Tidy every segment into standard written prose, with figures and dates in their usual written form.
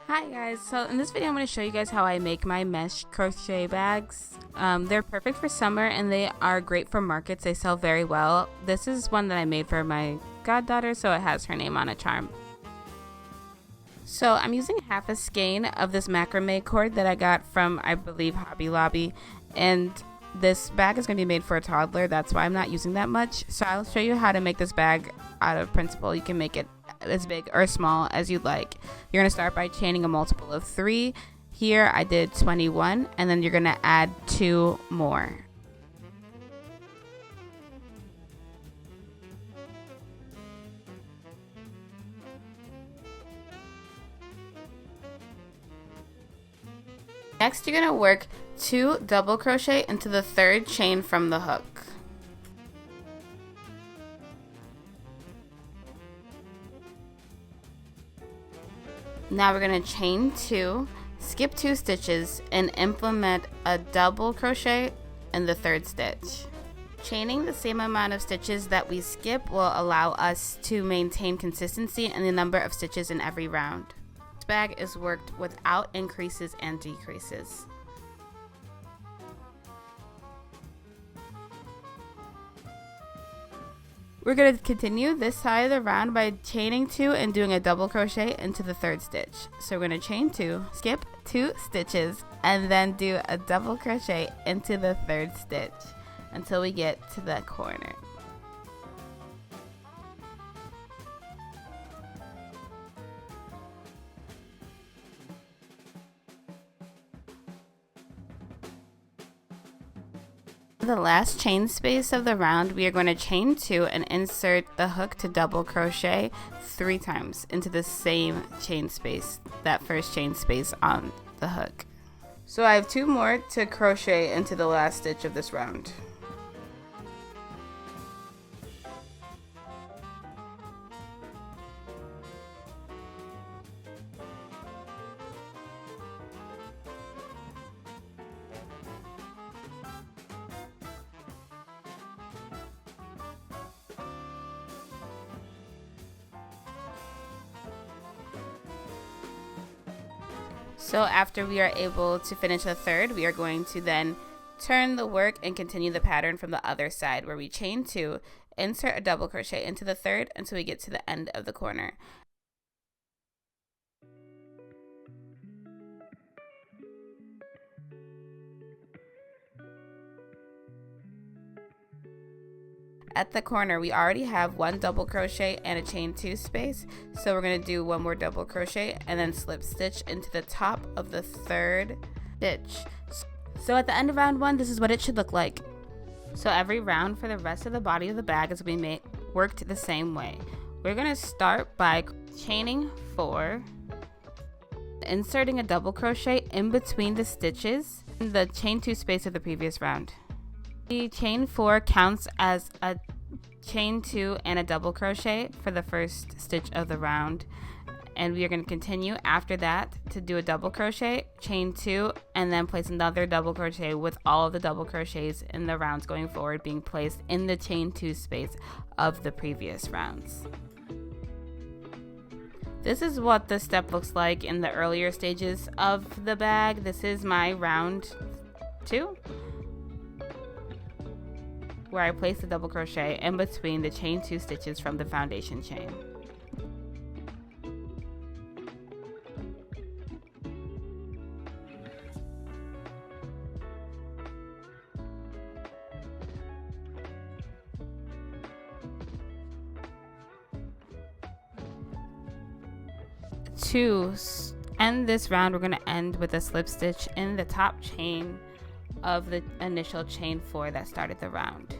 Hi guys, so in this video I'm going to show you guys how I make my mesh crochet bags. They're perfect for summer and they are great for markets. They sell very well. This is one that I made for my goddaughter, so it has her name on a charm. So I'm using half a skein of this macrame cord that I got from, I believe, Hobby Lobby, and this bag is going to be made for a toddler. That's why I'm not using that much. So I'll show you how to make this bag out of principle. You can make it as big or small as you'd like. You're going to start by chaining a multiple of 3. Here I did 21, and then you're going to add 2 more. Next, you're going to work 2 double crochet into the 3rd chain from the hook. Now we're going to chain 2, skip 2 stitches, and implement a double crochet in the 3rd stitch. Chaining the same amount of stitches that we skip will allow us to maintain consistency in the number of stitches in every round. This bag is worked without increases and decreases. We're going to continue this side of the round by chaining 2 and doing a double crochet into the 3rd stitch. So we're going to chain 2, skip 2 stitches, and then do a double crochet into the 3rd stitch until we get to the corner. The last chain space of the round, we are going to chain 2 and insert the hook to double crochet 3 times into the same chain space, that first chain space on the hook. So I have 2 more to crochet into the last stitch of this round. So after we are able to finish the 3rd, we are going to then turn the work and continue the pattern from the other side, where we chain 2, insert a double crochet into the 3rd until we get to the end of the corner. At the corner, we already have 1 double crochet and a chain 2 space, so we're going to do 1 more double crochet and then slip stitch into the top of the 3rd stitch. So at the end of round 1, this is what it should look like. So every round for the rest of the body of the bag is going to be worked the same way. We're going to start by chaining 4, inserting a double crochet in between the stitches in the chain 2 space of the previous round. The chain 4 counts as a chain 2 and a double crochet for the first stitch of the round, and we are going to continue after that to do a double crochet, chain 2, and then place another double crochet, with all of the double crochets in the rounds going forward being placed in the chain 2 space of the previous rounds. This is what the step looks like in the earlier stages of the bag. This is my round 2, where I place the double crochet in between the chain 2 stitches from the foundation chain. To end this round, we're going to end with a slip stitch in the top chain of the initial chain 4 that started the round.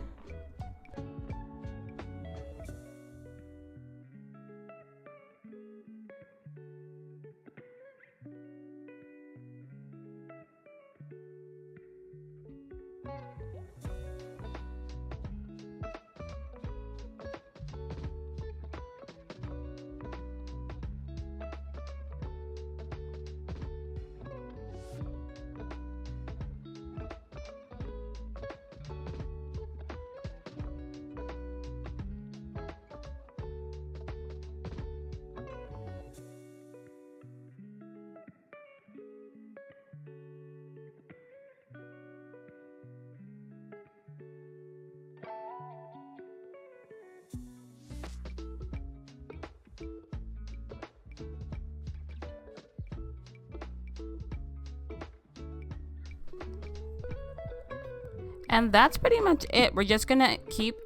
And that's pretty much it. We're just gonna keep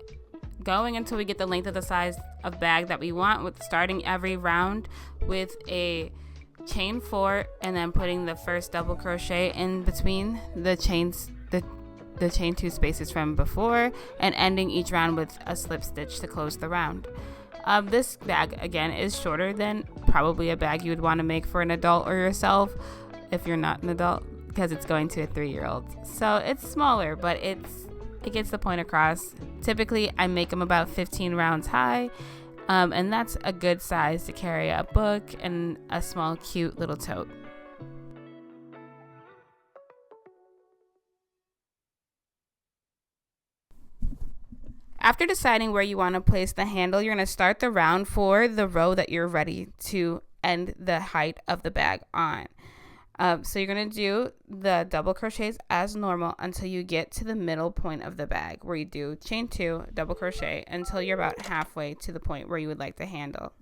going until we get the length of the size of bag that we want, with starting every round with a chain 4 and then putting the first double crochet in between the chains, the chain 2 spaces from before, and ending each round with a slip stitch to close the round. This bag again is shorter than probably a bag you would want to make for an adult or yourself if you're not an adult, because it's going to a 3-year-old. So it's smaller, but it gets the point across. Typically I make them about 15 rounds high, and that's a good size to carry a book and a small cute little tote. After deciding where you want to place the handle, you're going to start the round for the row that you're ready to end the height of the bag on. So you're going to do the double crochets as normal until you get to the middle point of the bag, where you do chain 2, double crochet until you're about halfway to the point where you would like the handle.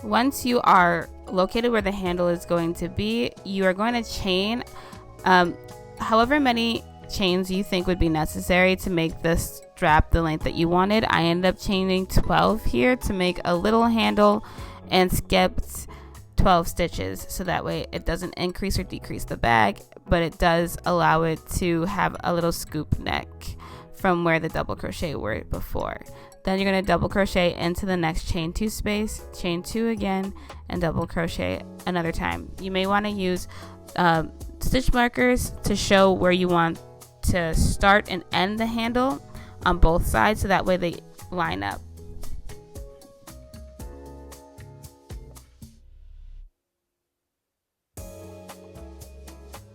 Once you are located where the handle is going to be, you are going to chain however many chains you think would be necessary to make this strap the length that you wanted. I ended up chaining 12 here to make a little handle, and skipped 12 stitches, so that way it doesn't increase or decrease the bag, but it does allow it to have a little scoop neck from where the double crochet were before. Then you're going to double crochet into the next chain 2 space, chain 2 again, and double crochet another time. You may want to use stitch markers to show where you want to start and end the handle on both sides, so that way they line up.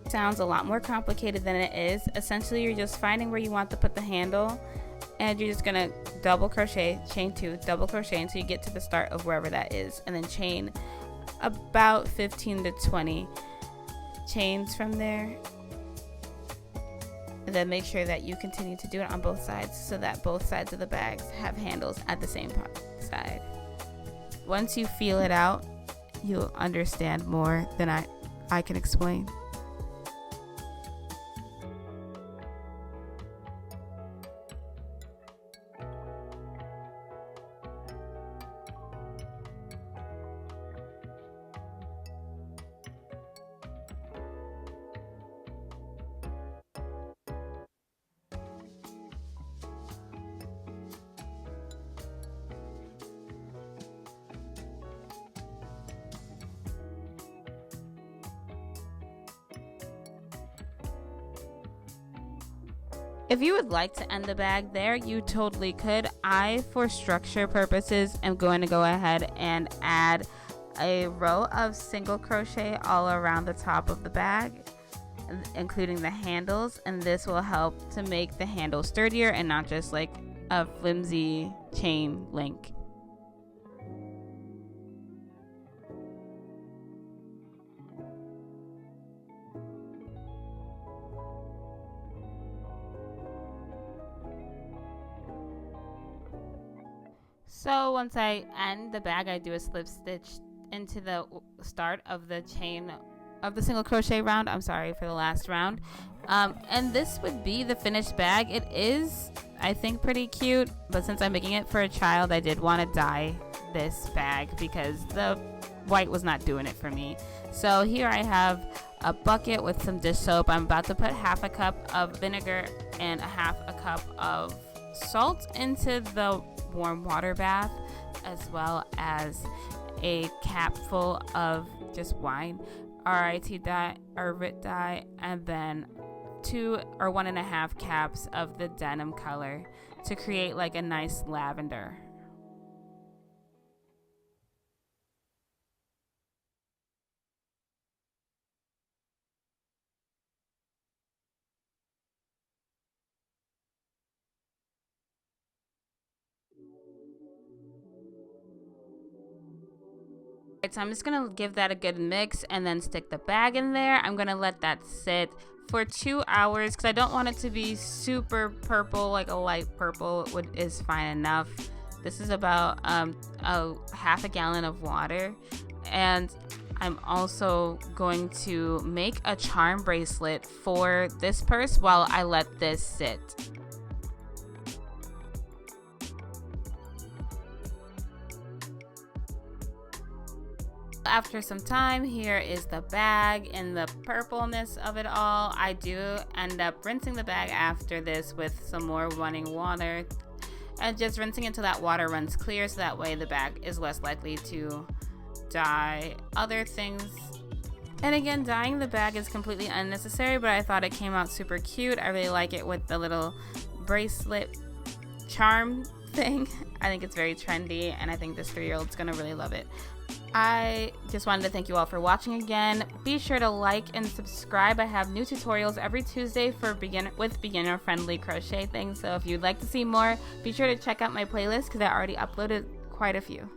Sounds a lot more complicated than it is. Essentially, you're just finding where you want to put the handle, and you're just gonna double crochet, chain 2, double crochet until you get to the start of wherever that is, and then chain about 15 to 20 chains from there. And then make sure that you continue to do it on both sides, so that both sides of the bags have handles at the same side. Once you feel it out, you'll understand more than I can explain. If you would like to end the bag there, you totally could. I, for structure purposes, am going to go ahead and add a row of single crochet all around the top of the bag, including the handles, and this will help to make the handle sturdier and not just like a flimsy chain link. So once I end the bag, I do a slip stitch into the start of the chain of the single crochet round. I'm sorry, for the last round. And this would be the finished bag. It is, I think, pretty cute, but since I'm making it for a child, I did want to dye this bag because the white was not doing it for me. So here I have a bucket with some dish soap. I'm about to put half a cup of vinegar and half a cup of salt into the warm water bath, as well as a cap full of just wine, RIT dye or RIT dye, and then 2 or 1.5 caps of the denim color to create like a nice lavender. So I'm just gonna give that a good mix and then stick the bag in there. I'm gonna let that sit for 2 hours because I don't want it to be super purple. Like a light purple is fine enough. This is about a half a gallon of water, and I'm also going to make a charm bracelet for this purse while I let this sit. After some time, here is the bag and the purpleness of it all. I do end up rinsing the bag after this with some more running water and just rinsing until that water runs clear, so that way the bag is less likely to dye other things. And again, dyeing the bag is completely unnecessary, but I thought it came out super cute. I really like it with the little bracelet charm thing. I think it's very trendy, and I think this 3-year-old's gonna really love it. I just wanted to thank you all for watching again. Be sure to like and subscribe. I have new tutorials every Tuesday for beginner-friendly crochet things. So if you'd like to see more, be sure to check out my playlist because I already uploaded quite a few.